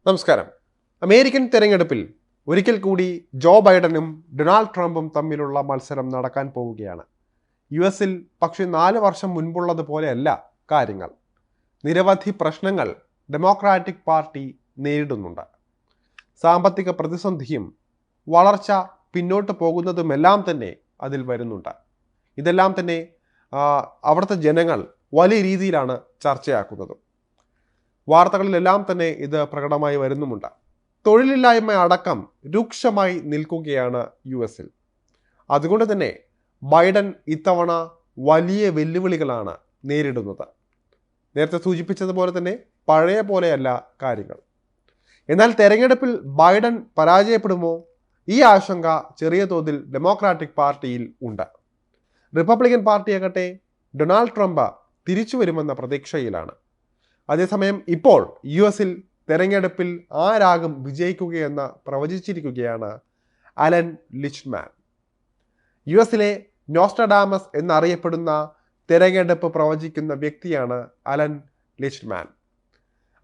നമസ്കാരം. അമേരിക്കൻ തെരഞ്ഞെടുപ്പിൽ ഒരിക്കൽ കൂടി ജോ ബൈഡനും ഡൊണാൾഡ് ട്രംപും തമ്മിലുള്ള മത്സരം നടക്കാൻ പോവുകയാണ്. US-ൽ പക്ഷേ 4 വർഷം മുൻപുള്ളതുപോലെയല്ല കാര്യങ്ങൾ. നിരവധി പ്രശ്നങ്ങൾ ഡെമോക്രാറ്റിക് പാർട്ടി നേരിടുന്നുണ്ട്. സാമ്പത്തിക പ്രതിസന്ധിയും വളർച്ച പിന്നോട്ട് പോകുന്നതുമെല്ലാം തന്നെ അതിൽ വരുന്നുണ്ട്. ഇതെല്ലാം തന്നെ അവിടുത്തെ ജനങ്ങൾ വലിയ രീതിയിലാണ് ചർച്ചയാക്കുന്നത്. വാർത്തകളിലെല്ലാം തന്നെ ഇത് പ്രകടമായി വരുന്നുമുണ്ട്. തൊഴിലില്ലായ്മ അടക്കം രൂക്ഷമായി നിൽക്കുകയാണ് US-ൽ. അതുകൊണ്ട് തന്നെ ബൈഡൻ ഇത്തവണ വലിയ വെല്ലുവിളികളാണ് നേരിടുന്നത്. നേരത്തെ സൂചിപ്പിച്ചതുപോലെ തന്നെ പഴയ പോലെയല്ല കാര്യങ്ങൾ. എന്നാൽ തെരഞ്ഞെടുപ്പിൽ ബൈഡൻ പരാജയപ്പെടുമോ? ഈ ആശങ്ക ചെറിയ തോതിൽ ഡെമോക്രാറ്റിക് പാർട്ടിയിൽ ഉണ്ട്. റിപ്പബ്ലിക്കൻ പാർട്ടിയാകട്ടെ ഡൊണാൾഡ് ട്രംപ് തിരിച്ചു വരുമെന്ന പ്രതീക്ഷയിലാണ്. അതേസമയം ഇപ്പോൾ US-ൽ തെരഞ്ഞെടുപ്പിൽ ആരാകും വിജയിക്കുകയെന്ന് പ്രവചിച്ചിരിക്കുകയാണ് അലൻ ലിച്ച്മാൻ. US-ലെ നോസ്ട്രഡാമസ് എന്നറിയപ്പെടുന്ന തെരഞ്ഞെടുപ്പ് പ്രവചിക്കുന്ന വ്യക്തിയാണ് അലൻ ലിച്ച്മാൻ.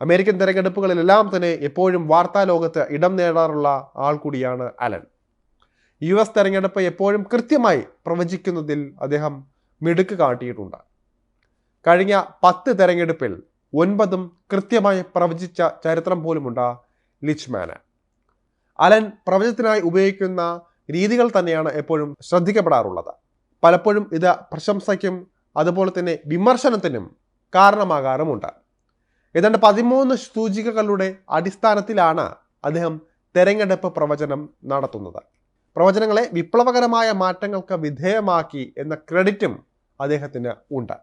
അമേരിക്കൻ തെരഞ്ഞെടുപ്പുകളിലെല്ലാം തന്നെ എപ്പോഴും വാർത്താ ലോകത്ത് ഇടം നേടാറുള്ള ആൾ കൂടിയാണ് അലൻ. US തെരഞ്ഞെടുപ്പ് എപ്പോഴും കൃത്യമായി പ്രവചിക്കുന്നതിൽ അദ്ദേഹം മിടുക്ക് കാട്ടിയിട്ടുണ്ട്. കഴിഞ്ഞ 10 തെരഞ്ഞെടുപ്പിൽ 9 കൃത്യമായി പ്രവചിച്ച ചരിത്രം പോലുമുണ്ട് ലിച്ച്മാന്. അലൻ പ്രവചനത്തിനായി ഉപയോഗിക്കുന്ന രീതികൾ തന്നെയാണ് എപ്പോഴും ശ്രദ്ധിക്കപ്പെടാറുള്ളത്. പലപ്പോഴും ഇത് പ്രശംസയ്ക്കും അതുപോലെ തന്നെ വിമർശനത്തിനും കാരണമാകാറുമുണ്ട്. ഏതാണ്ട് 13 സൂചികകളുടെ അടിസ്ഥാനത്തിലാണ് അദ്ദേഹം തെരഞ്ഞെടുപ്പ് പ്രവചനം നടത്തുന്നത്. പ്രവചനങ്ങളെ വിപ്ലവകരമായ മാറ്റങ്ങൾക്ക് വിധേയമാക്കി എന്ന ക്രെഡിറ്റും അദ്ദേഹത്തിന് ഉണ്ട്.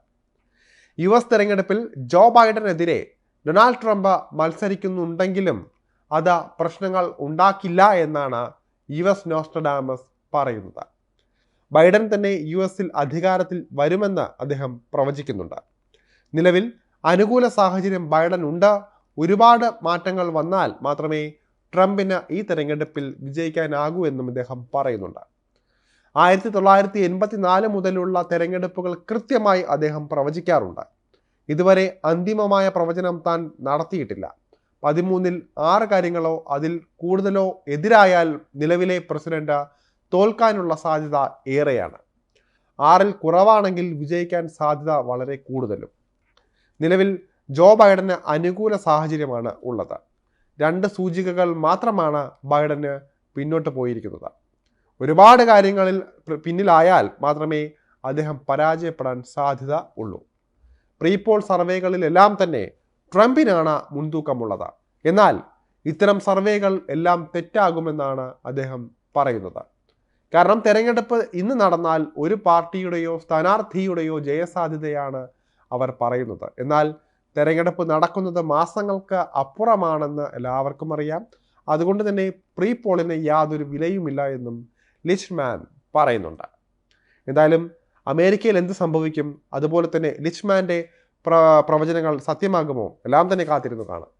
US തെരഞ്ഞെടുപ്പിൽ ജോ ബൈഡനെതിരെ ഡൊണാൾഡ് ട്രംപ് മത്സരിക്കുന്നുണ്ടെങ്കിലും അത് പ്രശ്നങ്ങൾ ഉണ്ടാക്കില്ല എന്നാണ് US നോസ്ട്രഡാമസ് പറയുന്നത്. ബൈഡൻ തന്നെ US-ൽ അധികാരത്തിൽ വരുമെന്ന് അദ്ദേഹം പ്രവചിക്കുന്നുണ്ട്. നിലവിൽ അനുകൂല സാഹചര്യം ബൈഡൻ ഉണ്ട്. ഒരുപാട് മാറ്റങ്ങൾ വന്നാൽ മാത്രമേ ട്രംപിന് ഈ തെരഞ്ഞെടുപ്പിൽ വിജയിക്കാനാകൂ എന്നും അദ്ദേഹം പറയുന്നുണ്ട്. 1984 മുതലുള്ള തെരഞ്ഞെടുപ്പുകൾ കൃത്യമായി അദ്ദേഹം പ്രവചിക്കാറുണ്ട്. ഇതുവരെ അന്തിമമായ പ്രവചനം താൻ നടത്തിയിട്ടില്ല. 13-ൽ 6 കാര്യങ്ങളോ അതിൽ കൂടുതലോ എതിരായാൽ നിലവിലെ പ്രസിഡന്റ് തോൽക്കാനുള്ള സാധ്യത ഏറെയാണ്. 6-ൽ കുറവാണെങ്കിൽ വിജയിക്കാൻ സാധ്യത വളരെ കൂടുതലും. നിലവിൽ ജോ ബൈഡന് അനുകൂല സാഹചര്യമാണ് ഉള്ളത്. 2 സൂചികകൾ മാത്രമാണ് ബൈഡന് പിന്നോട്ട് പോയിരിക്കുന്നത്. ഒരുപാട് കാര്യങ്ങളിൽ പിന്നിലായാൽ മാത്രമേ അദ്ദേഹം പരാജയപ്പെടാൻ സാധ്യത ഉള്ളൂ. പ്രീപോൾ സർവേകളിലെല്ലാം തന്നെ ട്രംപിനാണ് മുൻതൂക്കമുള്ളത്. എന്നാൽ ഇത്തരം സർവേകൾ എല്ലാം തെറ്റാകുമെന്നാണ് അദ്ദേഹം പറയുന്നത്. കാരണം തെരഞ്ഞെടുപ്പ് ഇന്ന് നടന്നാൽ ഒരു പാർട്ടിയുടെയോ സ്ഥാനാർത്ഥിയുടെയോ ജയസാധ്യതയാണ് അവർ പറയുന്നത്. എന്നാൽ തെരഞ്ഞെടുപ്പ് നടക്കുന്നത് മാസങ്ങൾക്ക് അപ്പുറമാണെന്ന് എല്ലാവർക്കും അറിയാം. അതുകൊണ്ട് തന്നെ പ്രീപോളിന് യാതൊരു വിലയുമില്ല എന്നും ലിച്ച്മാൻ പറയുന്നുണ്ട്. എന്തായാലും അമേരിക്കയിൽ എന്ത് സംഭവിക്കും, അതുപോലെ തന്നെ ലിച്ച്മാൻ്റെ പ്രവചനങ്ങൾ സത്യമാകുമോ, എല്ലാം തന്നെ കാത്തിരുന്നു കാണാം.